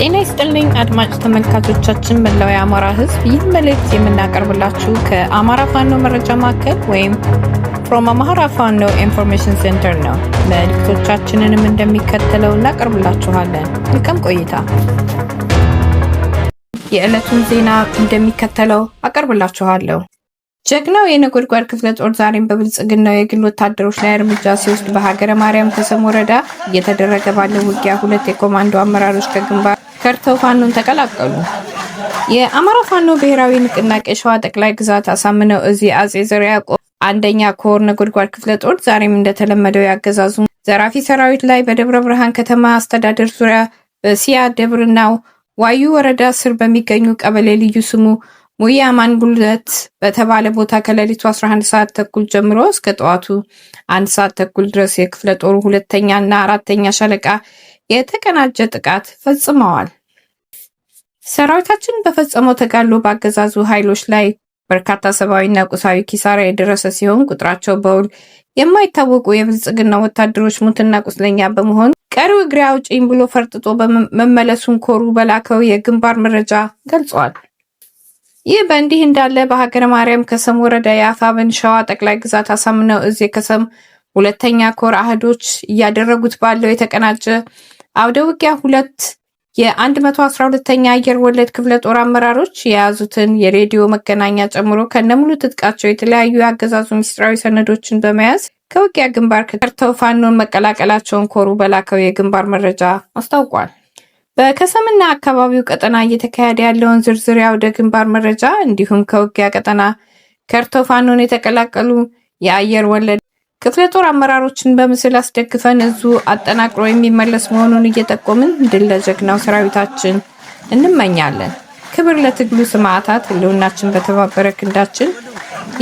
ጤና ይስጥልኝ አድማጭ ተመልካቾቻችን መላው የአማራ ሕዝብ ይህ መልእክት የምናቀርብላችሁ ከአማራ ፋኖ መረጃ ማዕከል ወይም from Amhara Fano Information Center ነው። መልእክቶቻችንንም እንደሚከተለው እናቀርብላችኋለን። መልካም ቆይታ። የዕለቱን ዜና እንደሚከተለው አቀርብላችኋለሁ። ጀግናው የነጎድጓድ ክፍለ ጦር ዛሬም በብልጽግናው የግል ወታደሮች ላይ እርምጃ ሲወስድ በሀገረ ማርያም ከሰም ወረዳ እየተደረገ ባለው ውጊያ ሁለት የኮማንዶ አመራሮች ከግንባር ከርተው ፋኖን ተቀላቀሉ። የአማራ ፋኖ ብሔራዊ ንቅናቄ ሸዋ ጠቅላይ ግዛት አሳምነው እዚህ አጼ ዘርዓ ያዕቆብ አንደኛ ኮር ነጎድጓድ ክፍለ ጦር ዛሬም እንደተለመደው ያገዛዙ ዘራፊ ሰራዊት ላይ በደብረ ብርሃን ከተማ አስተዳደር ዙሪያ በሲያ ደብርናው ዋዩ ወረዳ ስር በሚገኙ ቀበሌ ልዩ ስሙ ሙያ ማንጉለት በተባለ ቦታ ከሌሊቱ 11 ሰዓት ተኩል ጀምሮ እስከ ጠዋቱ 1 ሰዓት ተኩል ድረስ የክፍለ ጦሩ ሁለተኛ እና አራተኛ ሻለቃ የተቀናጀ ጥቃት ፈጽመዋል። ሰራዊታችን በፈጸመው ተጋድሎ በአገዛዙ ኃይሎች ላይ በርካታ ሰብአዊና ቁሳዊ ኪሳራ የደረሰ ሲሆን ቁጥራቸው በውል የማይታወቁ የብልጽግና ወታደሮች ሙትና ቁስለኛ በመሆን ቀሪው እግሬ አውጪኝ ብሎ ፈርጥጦ በመመለሱን ኮሩ በላከው የግንባር መረጃ ገልጿል። ይህ በእንዲህ እንዳለ በሀገረ ማርያም ከሰም ወረዳ የአፋብኃኝ ሸዋ ጠቅላይ ግዛት አሳምነው እዚህ ከሰም ሁለተኛ ኮር አህዶች እያደረጉት ባለው የተቀናጀ አውደ ውጊያ ሁለት የ112ኛ አየር ወለድ ክፍለ ጦር አመራሮች የያዙትን የሬዲዮ መገናኛ ጨምሮ ከነሙሉ ትጥቃቸው የተለያዩ የአገዛዙ ሚስጥራዊ ሰነዶችን በመያዝ ከውጊያ ግንባር ከርተው ፋኖን መቀላቀላቸውን ኮሩ በላከው የግንባር መረጃ አስታውቋል። በከሰምና አካባቢው ቀጠና እየተካሄደ ያለውን ዝርዝር የአውደ ግንባር መረጃ እንዲሁም ከውጊያ ቀጠና ከርተው ፋኖን የተቀላቀሉ የአየር ወለድ ክፍለ ጦር አመራሮችን በምስል አስደግፈን እዙ አጠናቅሮ የሚመለስ መሆኑን እየጠቆምን ድል ለጀግናው ሰራዊታችን እንመኛለን። ክብር ለትግሉ ሰማዕታት፣ ህልውናችን በተባበረ ክንዳችን።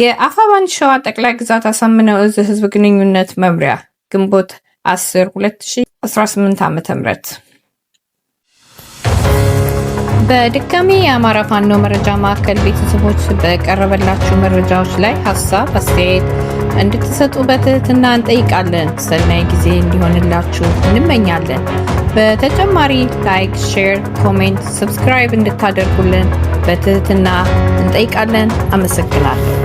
የአፋብኃኝ ሸዋ ጠቅላይ ግዛት አሳምነው እዝ ህዝብ ግንኙነት መምሪያ ግንቦት 10 2018 ዓ.ም። በድጋሚ የአማራ ፋኖ መረጃ ማዕከል ቤተሰቦች በቀረበላችሁ መረጃዎች ላይ ሀሳብ አስተያየት እንድትሰጡ በትህትና እንጠይቃለን። ሰናይ ጊዜ እንዲሆንላችሁ እንመኛለን። በተጨማሪ ላይክ፣ ሼር፣ ኮሜንት፣ ሰብስክራይብ እንድታደርጉልን በትህትና እንጠይቃለን። አመሰግናለሁ።